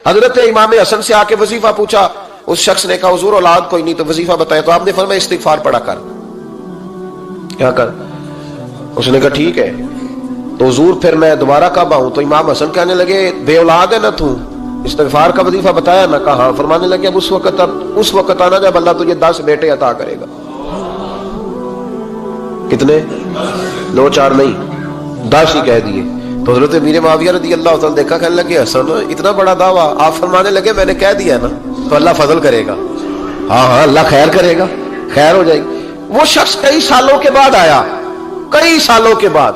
حضرت امام حسن سے آ کے وظیفہ پوچھا، اس شخص نے کہا حضور اولاد کوئی نہیں تو وظیفہ بتائے، تو آپ نے فرمایا استغفار پڑھا کر، کیا کر؟ اس نے کہا ٹھیک ہے۔ تو حضور پھر میں دوبارہ کب آؤں؟ تو امام حسن کہنے لگے بے اولاد ہے نا تو، استغفار کا وظیفہ بتایا نا؟ کہا ہاں۔ فرمانے لگے اب اس وقت آنا جب اللہ تجھے 10 بیٹے عطا کرے گا۔ کتنے؟ 2 4 نہیں، 10 ہی کہہ دیے۔ تو حضرت امیر معاویہ رضی اللہ تعالیٰ دیکھا، کہنے لگے حسن اتنا بڑا دعویٰ؟ آپ فرمانے لگے میں نے کہہ دیا نا تو اللہ فضل کرے گا، ہاں ہاں اللہ خیر کرے گا، خیر ہو جائے گی۔ وہ شخص کئی سالوں کے بعد آیا، کئی سالوں کے بعد،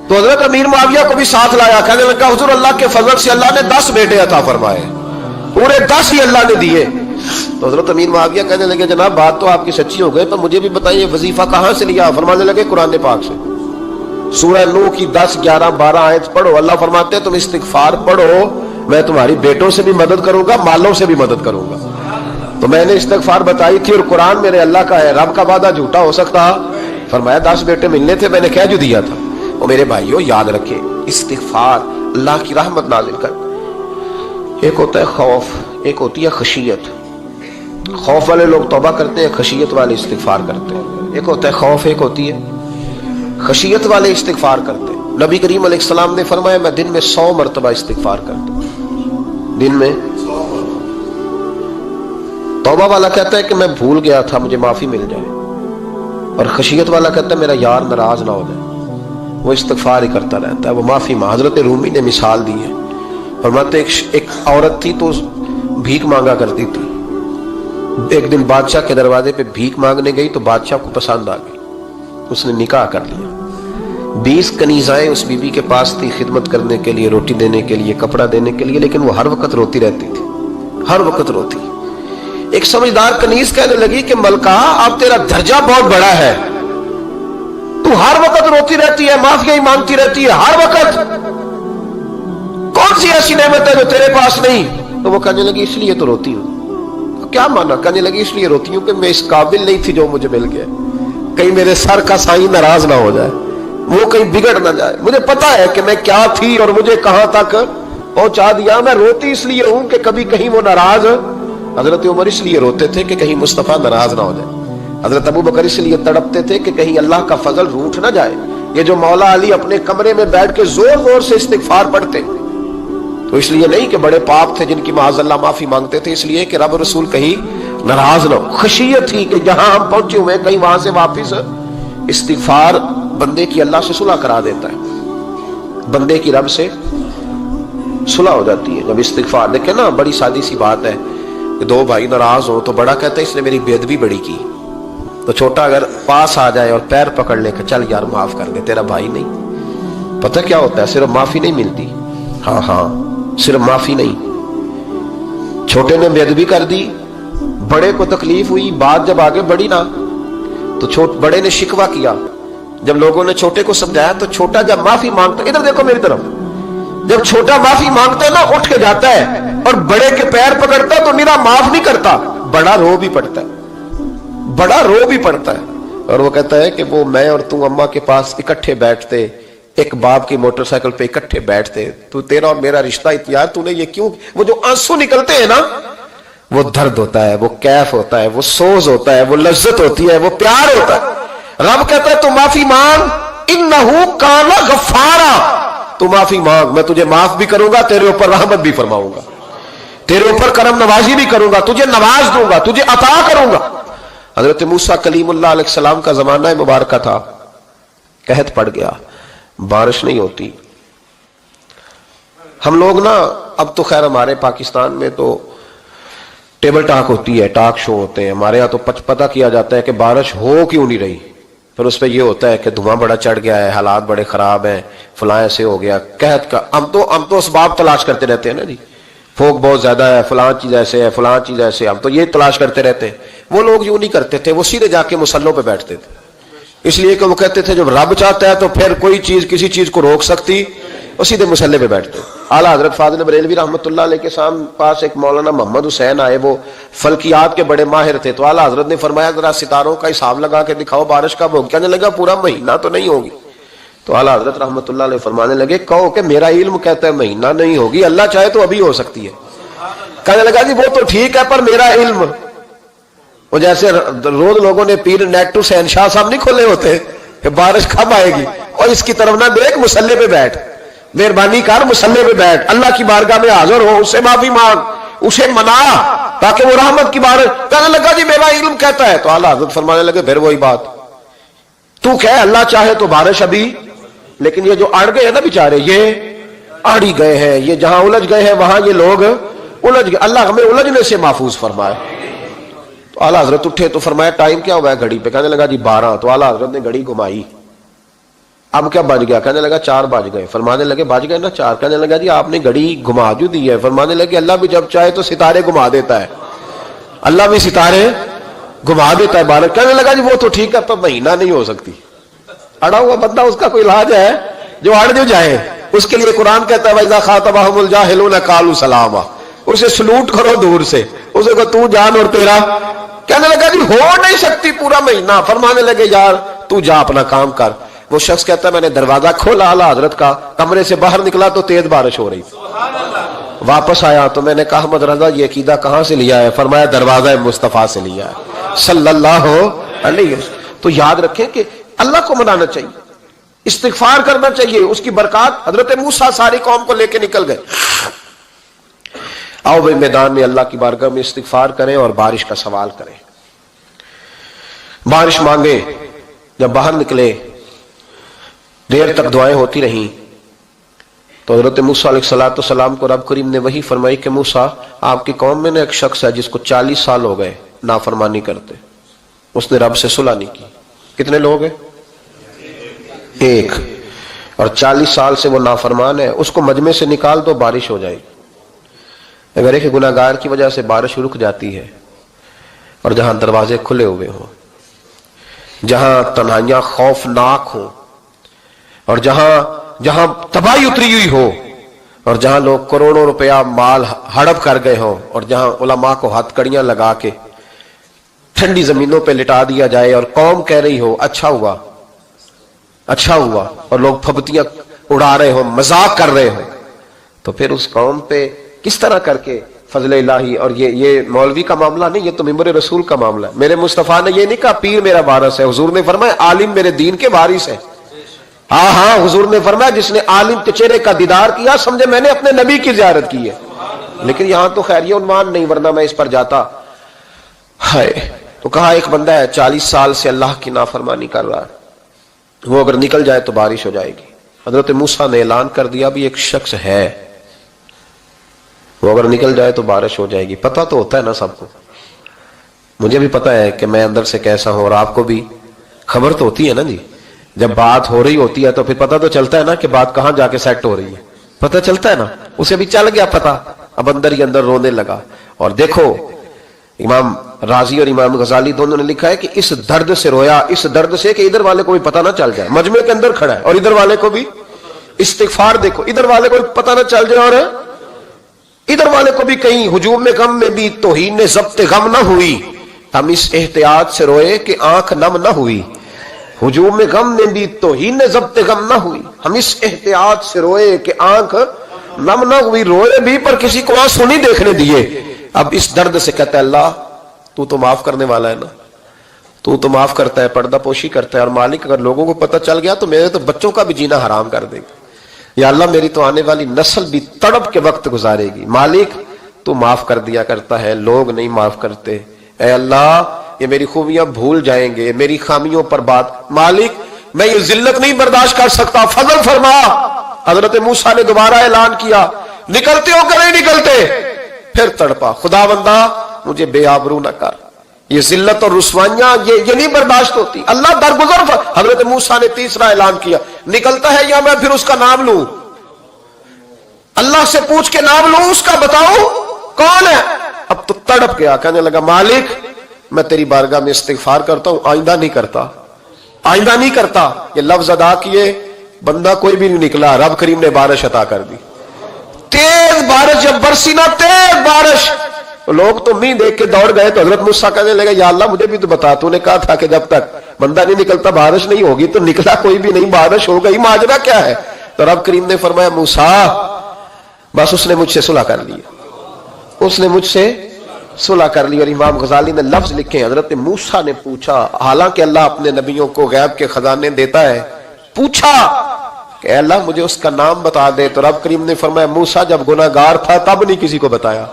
تو حضرت امیر معاویہ کو بھی ساتھ لایا، کہنے لگا حضور اللہ کے فضل سے اللہ نے 10 بیٹے عطا فرمائے، پورے 10 ہی اللہ نے دیے۔ تو حضرت امیر معاویہ کہنے لگے جناب بات تو آپ کی سچی ہو گئی، پر مجھے بھی بتائیے وظیفہ کہاں سے لیا؟ فرمانے لگے قرآن پاک سے، سورہ نوح کی 10 11 12 آیت پڑھو۔ اللہ فرماتے ہیں تم استغفار پڑھو، میں تمہاری بیٹوں سے بھی مدد کروں گا، مالوں سے بھی مدد کروں گا۔ تو میں نے استغفار بتائی تھی، اور قرآن میرے اللہ کا ہے، رب کا وعدہ جھوٹا ہو سکتا؟ فرمایا 10 بیٹے ملنے تھے، میں نے کہہ جو دیا تھا۔ اور میرے بھائیوں یاد رکھے استغفار اللہ کی رحمت نازل کر۔ ایک ہوتا ہے خوف، ایک ہوتی ہے خشیت۔ خوف والے لوگ توبہ کرتے ہیں، خشیت والے استغفار کرتے ہیں۔ ایک ہوتا ہے خوف، ایک ہوتی ہے خشیت والے استغفار کرتے ہیں۔ نبی کریم علیہ السلام نے فرمایا میں دن میں 100 مرتبہ استغفار کرتا ہوں، دن میں۔ توبہ والا کہتا ہے کہ میں بھول گیا تھا، مجھے معافی مل جائے، اور خشیت والا کہتا ہے میرا یار ناراض نہ ہو جائے، وہ استغفار ہی کرتا رہتا ہے، وہ معافی مانگ۔ حضرت رومی نے مثال دی ہے، فرماتے ایک عورت تھی تو بھیک مانگا کرتی تھی، ایک دن بادشاہ کے دروازے پہ بھیک مانگنے گئی تو بادشاہ کو پسند آ گئی، اس نے نکاح کر لیا۔ 20 کنیزائیں اس بی بی کے پاس تھی خدمت کرنے کے لیے، روٹی دینے کے لیے، کپڑا دینے کے لیے، لیکن وہ ہر وقت روتی رہتی تھی، ہر وقت روتی۔ ایک سمجھدار کنیز کہنے لگی کہ ملکہ اب تیرا درجہ بہت بڑا ہے، تو ہر وقت روتی رہتی ہے، معافیاں ہی مانگتی رہتی ہے ہر وقت، کون سی ایسی نعمت ہے جو تیرے پاس نہیں؟ تو وہ کہنے لگی اس لیے تو روتی ہوں۔ کیا مانا؟ کہنے لگی اس لیے روتی ہوں کہ میں اس قابل نہیں تھی جو مجھے مل گیا، کہیں میرے سر کا سائیں ناراض نہ ہو جائے، وہ کہیں بگڑ نہ جائے، مجھے پتا ہے کہ میں کیا تھی اور مجھے کہاں تک پہنچا دیا، میں روتی اس لیے ہوں کہ کبھی کہیں وہ ناراض۔ حضرت عمر اس لیے روتے تھے کہ کہیں مصطفیٰ ناراض نہ ہو جائے، حضرت ابو بکر اس لیے تڑپتے تھے کہ کہیں اللہ کا فضل روٹھ نہ جائے۔ یہ جو مولا علی اپنے کمرے میں بیٹھ کے زور زور سے استغفار پڑھتے تو اس لیے نہیں کہ بڑے پاپ تھے جن کی معاذ اللہ معافی مانگتے تھے، اس لیے کہ رب رسول کہیں ناراض نہ ہو۔ خشیت تھی کہ جہاں ہم پہنچے ہوئے کہیں وہاں سے واپس۔ استغفار بندے کی اللہ سے صلح کرا دیتا ہے، بندے کی رب سے صلح ہو جاتی ہے جب استغفار۔ دیکھیں نا بڑی سادی سی بات ہے کہ 2 بھائی ناراض ہو تو بڑا کہتا ہے اس نے میری بے ادبی بڑی کی، تو چھوٹا اگر پاس آ جائے اور پیر پکڑ لے کہ چل یار معاف کر دے، تیرا بھائی نہیں۔ پتہ کیا ہوتا ہے؟ صرف معافی نہیں ملتی، ہاں ہاں صرف معافی نہیں، چھوٹے نے بے ادبی کر دی، بڑے کو تکلیف ہوئی، بات جب آگے بڑھی نا تو بڑے نے شکوہ کیا، جب لوگوں نے چھوٹے کو سمجھایا تو چھوٹا جب معافی مانگتا، ادھر دیکھو میری طرف، جب چھوٹا معافی مانگتا ہے نا اٹھ کے جاتا ہے اور بڑے کے پیر پکڑتا ہے تو میرا معاف نہیں کرتا، بڑا رو بھی پڑتا ہے، بڑا رو بھی پڑتا ہے، اور وہ کہتا ہے کہ وہ میں اور تو اماں کے پاس اکٹھے بیٹھتے، ایک باپ کی موٹر سائیکل پہ اکٹھے بیٹھتے، تو تیرا اور میرا رشتہ اتیار تو نے یہ کیوں؟ وہ جو آنسو نکلتے ہیں نا وہ درد ہوتا ہے، وہ کیف ہوتا ہے، وہ سوز ہوتا ہے، وہ لذت ہوتی ہے، وہ پیار ہوتا ہے۔ رب کہتا ہے تو معافی مانگ، انہو کان غفارا، تو معافی مانگ، میں تجھے معاف بھی کروں گا، تیرے اوپر رحمت بھی فرماؤں گا، تیرے اوپر کرم نوازی بھی کروں گا، تجھے نواز دوں گا، تجھے عطا کروں گا۔ حضرت موسیٰ کلیم اللہ علیہ السلام کا زمانہ مبارکہ تھا، قحط پڑ گیا، بارش نہیں ہوتی۔ ہم لوگ نا اب تو خیر ہمارے پاکستان میں تو ٹیبل ٹاک ہوتی ہے، ٹاک شو ہوتے ہیں، ہمارے ہاں تو پتہ کیا جاتا ہے کہ بارش ہو کیوں نہیں رہی، پھر اس پہ یہ ہوتا ہے کہ دھواں بڑا چڑھ گیا ہے، حالات بڑے خراب ہیں، فلاں ایسے ہو گیا، قحط کا۔ ہم تو اسباب تلاش کرتے رہتے ہیں نا جی، پھوک بہت زیادہ ہے، فلاں چیز ایسے ہے، فلاں چیز ایسے، ہم تو یہ تلاش کرتے رہتے ہیں۔ وہ لوگ یوں نہیں کرتے تھے، وہ سیدھے جا کے مسلوں پہ بیٹھتے تھے، اس لیے کہ وہ کہتے تھے جب رب چاہتا ہے تو پھر کوئی چیز کسی چیز کو روک سکتی، وہ سیدھے مسلے پہ بیٹھتے۔ اعلیٰ حضرت فاضل بریلوی رحمۃ اللہ علیہ کے پاس ایک مولانا محمد حسین آئے، وہ فلکیات کے بڑے ماہر تھے، تو اعلیٰ حضرت نے فرمایا ذرا ستاروں کا حساب لگا کے دکھاؤ بارش کب ہوگی؟ کہنے لگا پورا مہینہ تو نہیں ہوگی۔ تو اعلیٰ حضرت رحمۃ اللہ علیہ فرمانے لگے کہو کہ میرا علم کہتا ہے مہینہ نہیں ہوگی، اللہ چاہے تو ابھی ہو سکتی ہے۔ کہنے لگا جی وہ تو ٹھیک ہے پر میرا علم، وہ جیسے روز لوگوں نے پیر نیٹ ٹو شہنشاہ صاحب نہیں کھولے ہوتے کہ بارش کب آئے گی، اور اس کی طرف نہ دیکھ، مصلے پہ بیٹھ، مہربانی کر مصلے پہ بیٹھ، اللہ کی بارگاہ میں حاضر ہو، اس سے معافی مانگ، اسے منا تاکہ وہ رحمت کی بارش۔ کہنے لگا جی میرا علم کہتا ہے، تو اعلیٰ حضرت فرمانے لگے پھر وہی بات، تو کہ اللہ چاہے تو بارش ابھی، لیکن یہ جو اڑ گئے ہیں نا بیچارے، یہ اڑ ہی گئے ہیں، یہ جہاں الجھ گئے ہیں وہاں یہ لوگ الجھ گئے، اللہ ہمیں الجھنے سے محفوظ فرمائے۔ تو اعلیٰ حضرت اٹھے تو فرمایا ٹائم کیا ہوا ہے گھڑی پہ؟ کہنے لگا جی 12۔ تو اعلیٰ حضرت نے گھڑی گھمائی، اب کیا بج گیا؟ کہنے لگا 4 بج گئے۔ فرمانے لگے بج گئے نا 4؟ کہنے لگا جی آپ نے گھڑی گھما جو دی ہے۔ فرمانے لگے اللہ بھی جب چاہے تو ستارے گھما دیتا ہے، اللہ بھی ستارے گھما دیتا ہے بارش۔ کہنے لگا جی وہ تو ٹھیک ہے پر مہینہ نہیں ہو سکتی، اڑا ہوا بندہ اس کا کوئی علاج ہے جو اڑ جو جائے، اس کے لیے قرآن کہتا ہے وَإِذَا خَاطَبَهُمُ الْجَاهِلُونَ قَالُوا سَلَامًا، اسے سلوٹ کرو دور سے، اسے کو تو جان اور تیرا۔ کہنے لگا جی ہو نہیں سکتی پورا مہینہ۔ فرمانے لگے یار تو جا اپنا کام کر۔ وہ شخص کہتا ہے میں نے دروازہ کھولا اعلیٰ حضرت کا، کمرے سے باہر نکلا تو تیز بارش ہو رہی، واپس آیا تو میں نے کہا احمد رضا یہ عقیدہ کہاں سے لیا ہے؟ فرمایا دروازہ مصطفیٰ سے لیا ہے صلی اللہ علیہ وسلم۔ تو یاد رکھیں کہ اللہ کو منانا چاہیے، استغفار کرنا چاہیے، اس کی برکات۔ حضرت موسیٰ ساری قوم کو لے کے نکل گئے۔ آؤ بھائی میدان میں اللہ کی بارگاہ میں استغفار کریں اور بارش کا سوال کریں، بارش مانگے۔ جب باہر نکلے دیر تک دعائیں ہوتی رہیں تو حضرت موسیٰ علیہ السلام کو رب کریم نے وحی فرمائی کہ موسیٰ آپ کی قوم میں نے ایک شخص ہے جس کو 40 سال ہو گئے نافرمانی کرتے، اس نے رب سے صلح نہیں کی۔ کتنے لوگ ہیں؟ ایک، اور 40 سال سے وہ نافرمان ہے، اس کو مجمع سے نکال دو بارش ہو جائے گی۔ اگر ایک گناہگار کی وجہ سے بارش رک جاتی ہے اور جہاں دروازے کھلے ہوئے ہوں، جہاں تنہائیاں خوفناک ہوں، اور جہاں تباہی اتری ہوئی ہو، اور جہاں لوگ کروڑوں روپیہ مال ہڑپ کر گئے ہوں، اور جہاں علماء کو ہاتھ کڑیاں لگا کے ٹھنڈی زمینوں پہ لٹا دیا جائے اور قوم کہہ رہی ہو اچھا ہوا اچھا ہوا، اور لوگ پھبتیاں اڑا رہے ہوں، مذاق کر رہے ہوں، تو پھر اس قوم پہ کس طرح کر کے فضل الہی۔ اور یہ مولوی کا معاملہ نہیں، یہ تو ممبر رسول کا معاملہ ہے۔ میرے مصطفیٰ نے یہ نہیں کہا پیر میرا وارث ہے، حضور نے فرمایا عالم میرے دین کے وارث ہے۔ ہاں حضور نے فرمایا جس نے عالم کے چہرے کا دیدار کیا سمجھے میں نے اپنے نبی کی زیارت کی ہے۔ لیکن یہاں تو خیر یہ عنوان نہیں، ورنہ میں اس پر جاتا ہے۔ تو کہا ایک بندہ ہے 40 سال سے اللہ کی نافرمانی کر رہا ہے، وہ اگر نکل جائے تو بارش ہو جائے گی۔ حضرت موسیٰ نے اعلان کر دیا بھی ایک شخص ہے، وہ اگر نکل جائے تو بارش ہو جائے گی۔ پتہ تو ہوتا ہے نا سب کو، مجھے بھی پتہ ہے کہ میں اندر سے کیسا ہوں، اور آپ کو بھی خبر تو ہوتی ہے نا جی۔ جب بات ہو رہی ہوتی ہے تو پھر پتہ تو چلتا ہے نا کہ بات کہاں جا کے سیٹ ہو رہی ہے، پتہ چلتا ہے نا۔ اسے بھی چل گیا پتہ، اب اندر ہی اندر رونے لگا۔ اور دیکھو امام رازی اور امام غزالی دونوں نے لکھا ہے کہ اس درد سے رویا، اس درد سے کہ ادھر والے کو بھی پتہ نہ چل جائے، مجمع کے اندر کھڑا ہے اور ادھر والے کو بھی استغفار، دیکھو ادھر والے کو بھی پتہ نہ چل جائے اور ادھر والے کو بھی کہیں ہجوم غم میں بھی توہین ضبط غم نہ ہوئی، ہم اس احتیاط سے روئے کہ آنکھ نم نہ ہوئی۔ ہجوم غم میں بھی توہین ضبط غم نہ ہوئی، ہم اس احتیاط سے روئے کہ آنکھ نم نہ ہوئی، روئے بھی پر کسی کو آنسو نہیں دیکھنے دیے۔ اب اس درد سے کہتا ہے اللہ تو تو معاف کرنے والا ہے نا، تو تو معاف کرتا ہے، پردہ پوشی کرتا ہے، اور مالک اگر لوگوں کو پتہ چل گیا تو میرے تو بچوں کا بھی جینا حرام کر دے گا، یا اللہ میری تو آنے والی نسل بھی تڑپ کے وقت گزارے گی۔ مالک تو معاف کر دیا کرتا ہے، لوگ نہیں معاف کرتے، اے اللہ یہ میری خوبیاں بھول جائیں گے، میری خامیوں پر بات، مالک میں یہ ذلت نہیں برداشت کر سکتا، فضل فرما۔ حضرت موسیٰ نے دوبارہ اعلان کیا نکلتے ہو کہ نہیں نکلتے؟ پھر تڑپا خدا بندہ مجھے بے آبرو نہ کر، یہ ذلت اور رسوائیاں یہ نہیں برداشت ہوتی، اللہ درگزر۔ حضرت موسیٰ نے تیسرا اعلان کیا نکلتا ہے یا میں پھر اس کا نام لوں، اللہ سے پوچھ کے نام لوں اس کا، بتاؤ کون ہے؟ اب تو تڑپ گیا، کہنے لگا مالک میں تیری بارگاہ میں استغفار کرتا ہوں، آئندہ نہیں کرتا، آئندہ نہیں کرتا۔ یہ لفظ ادا کیے، بندہ کوئی بھی نہیں نکلا، رب کریم نے بارش عطا کر دی، تیز بارش جب برسی نا، تیز بارش، لوگ تو مین دیکھ کے دوڑ گئے۔ تو حضرت موسیٰ کہنے لگا یا اللہ مجھے بھی تو بتا، تو نے کہا تھا کہ جب تک بندہ نہیں نکلتا بارش نہیں ہوگی، تو نکلا کوئی بھی نہیں، بارش ہو گئی، ماجرا کیا ہے؟ تو رب کریم نے فرمایا موسیٰ بس اس نے مجھ سے صلح کر لی، اس نے مجھ سے صلح کر لی. اور امام غزالی نے لفظ لکھے, حضرت موسیٰ نے پوچھا, حالانکہ اللہ اپنے نبیوں کو غیب کے خزانے دیتا ہے, پوچھا کہ اے اللہ مجھے اس کا نام بتا دے. تو رب کریم نے فرمایا موسیٰ جب گناہگار تھا تب نہیں کسی کو بتایا,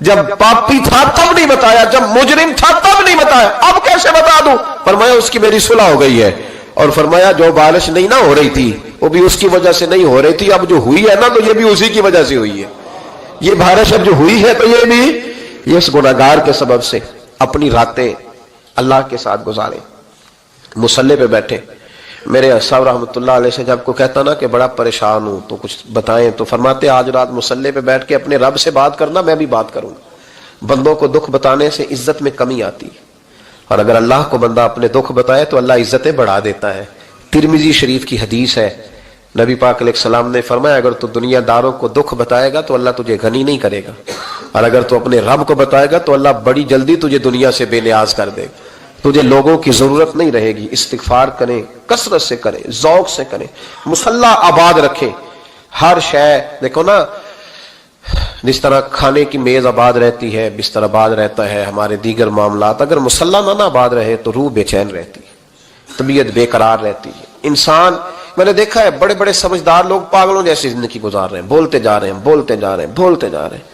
جب پاپی تھا تب نہیں بتایا, جب مجرم تھا تب نہیں بتایا, اب کیسے بتا دوں؟ فرمایا اس کی میری صلح ہو گئی ہے. اور فرمایا جو بارش نہیں نہ ہو رہی تھی وہ بھی اس کی وجہ سے نہیں ہو رہی تھی, اب جو ہوئی ہے نا تو یہ بھی اسی کی وجہ سے ہوئی ہے. یہ بارش اب جو ہوئی ہے تو یہ بھی یہ اس گناہگار کے سبب سے. اپنی راتیں اللہ کے ساتھ گزارے, مصلی پہ بیٹھے. میرے صاحب رحمۃ اللہ علیہ سے جب کو کہتا نا کہ بڑا پریشان ہوں تو کچھ بتائیں, تو فرماتے آج رات مصلی پہ بیٹھ کے اپنے رب سے بات کرنا, میں بھی بات کروں گا. بندوں کو دکھ بتانے سے عزت میں کمی آتی ہے, اور اگر اللہ کو بندہ اپنے دکھ بتائے تو اللہ عزتیں بڑھا دیتا ہے. ترمذی شریف کی حدیث ہے, نبی پاک علیہ السلام نے فرمایا اگر تو دنیا داروں کو دکھ بتائے گا تو اللہ تجھے غنی نہیں کرے گا, اور اگر تو اپنے رب کو بتائے گا تو اللہ بڑی جلدی تجھے دنیا سے بے نیاز کر دے گا. تجھے لوگوں کی ضرورت نہیں رہے گی. استغفار کریں, کثرت سے کریں, ذوق سے کریں, مصلی آباد رکھیں. ہر شے دیکھو نا, جس طرح کھانے کی میز آباد رہتی ہے, بستر آباد رہتا ہے, ہمارے دیگر معاملات, اگر مصلی نہ آباد رہے تو روح بے چین رہتی ہے, طبیعت بے قرار رہتی ہے. انسان, میں نے دیکھا ہے بڑے بڑے سمجھدار لوگ پاگلوں جیسی زندگی گزار رہے ہیں, بولتے جا رہے ہیں, بولتے جا رہے ہیں, بولتے جا رہے ہیں,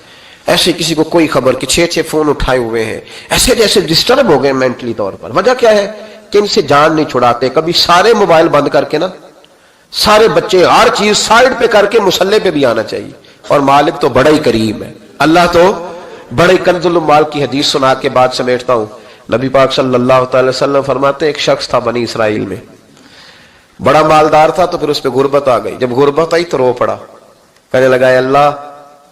ایسے کسی کو کوئی خبر کہ 6 فون اٹھائے ہوئے ہیں, ایسے جیسے ڈسٹرب ہو گئے مینٹلی طور پر. وجہ کیا ہے کہ ان سے جان نہیں چھڑاتے. کبھی سارے موبائل بند کر کے نا, سارے بچے ہر چیز سائڈ پہ کر کے مصلی پہ بھی آنا چاہیے. اور مالک تو بڑا ہی کریم ہے, اللہ تو بڑے کنز المال کی حدیث سنا کے بعد سمیٹتا ہوں. نبی پاک صلی اللہ تعالی وسلم فرماتے ایک شخص تھا بنی اسرائیل میں, بڑا مالدار تھا, تو پھر اس پہ غربت آ گئی. جب غربت آئی تو رو پڑا, کہنے لگا اے اللہ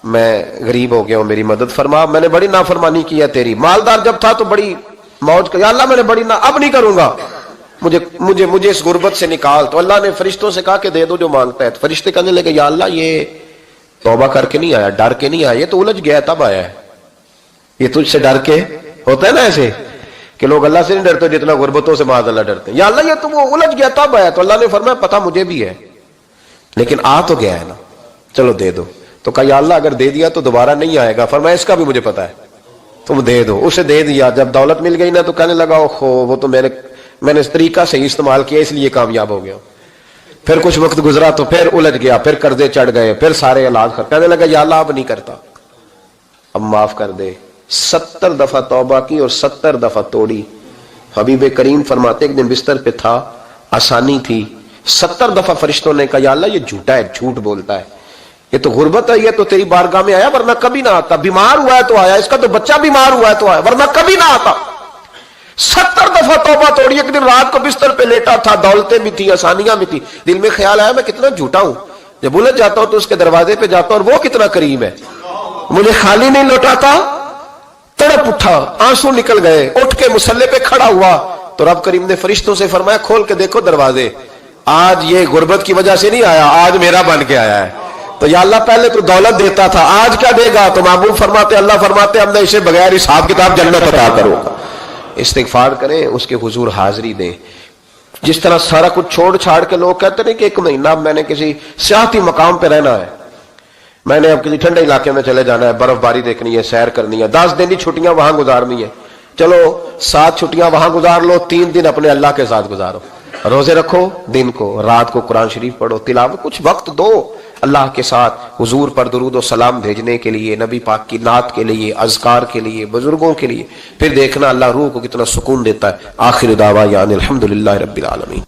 میں غریب ہو گیا ہوں, میری مدد فرما, میں نے بڑی نافرمانی کی ہے تیری. مالدار جب تھا تو بڑی موج کر, یا اللہ میں نے بڑی اب نہیں کروں گا, مجھے اس غربت سے نکال. تو اللہ نے فرشتوں سے کہا کہ دے دو جو مانگتا ہے. تو فرشتے کہنے لگے یا اللہ یہ توبہ کر کے نہیں آیا, ڈر کے نہیں آیا, یہ تو الجھ گیا تب آیا ہے. یہ تجھ سے ڈر کے ہوتا ہے نا ایسے کہ لوگ اللہ سے نہیں ڈرتے جتنا غربتوں سے معاذ اللہ ڈرتے ہیں. یا اللہ یہ تو وہ الجھ گیا تب آیا. تو اللہ نے فرمایا پتہ مجھے بھی ہے, لیکن آ تو گیا ہے نا, چلو دے دو. تو کہا یا اللہ اگر دے دیا تو دوبارہ نہیں آئے گا. فرمایا اس کا بھی مجھے پتا ہے, تم دے دو. اسے دے دیا. جب دولت مل گئی نا تو کہنے لگا اوہو وہ تو میں نے اس طریقہ سے استعمال کیا اس لیے کامیاب ہو گیا. پھر کچھ وقت گزرا تو پھر الجھ گیا, پھر قرضے چڑھ گئے, پھر سارے علاج کر, کہنے لگا یا اللہ اب نہیں کرتا, اب معاف کر دے. 70 دفعہ توبہ کی اور 70 دفعہ توڑی. حبیب کریم فرماتے ایک دن بستر پہ تھا, آسانی تھی, 70 دفعہ فرشتوں نے کہا یا اللہ یہ جھوٹا ہے, جھوٹ بولتا ہے, یہ تو غربت ہے, یہ تو تیری بارگاہ میں آیا ورنہ کبھی نہ آتا, بیمار ہوا ہے تو آیا, اس کا تو بچہ بیمار ہوا ہے تو آیا, ورنہ کبھی نہ آتا. 70 دفعہ توبہ توڑی. ایک دن رات کو بستر پہ لیٹا تھا, دولتیں بھی تھی, آسانیاں بھی تھی, دل میں خیال آیا میں کتنا جھوٹا ہوں, جب الجھ جاتا ہوں تو اس کے دروازے پہ جاتا ہوں اور وہ کتنا کریم ہے, مجھے خالی نہیں لوٹاتا. تڑپ اٹھا, آنسو نکل گئے, اٹھ کے مصلی پہ کھڑا ہوا. تو رب کریم نے فرشتوں سے فرمایا کھول کے دیکھو دروازے, آج یہ غربت کی وجہ سے نہیں آیا, آج میرا بن کے آیا ہے. تو یا اللہ پہلے تو دولت دیتا تھا, آج کیا دے گا؟ تو محبوب فرماتے اللہ فرماتے ہم نے اسے بغیر حساب کتاب جنت عطا کروں گا. استغفار کریں, اس کے حضور حاضری دیں. جس طرح سارا کچھ چھوڑ چھاڑ کے لوگ کہتے ہیں کہ 1 مہینہ میں نے کسی سیاحتی مقام پہ رہنا ہے, میں نے اب کسی ٹھنڈے علاقے میں چلے جانا ہے, برف باری دیکھنی ہے, سیر کرنی ہے, 10 دن کی چھٹیاں وہاں گزارنی ہے, چلو 7 چھٹیاں وہاں گزار لو, 3 دن اپنے اللہ کے ساتھ گزارو, روزے رکھو, دن کو رات کو قرآن شریف پڑھو, تلاوت, کچھ وقت دو اللہ کے ساتھ حضور پر درود و سلام بھیجنے کے لیے, نبی پاک کی نعت کے لیے, اذکار کے لیے, بزرگوں کے لیے. پھر دیکھنا اللہ روح کو کتنا سکون دیتا ہے. آخر دعوانا الحمدللہ رب العالمین.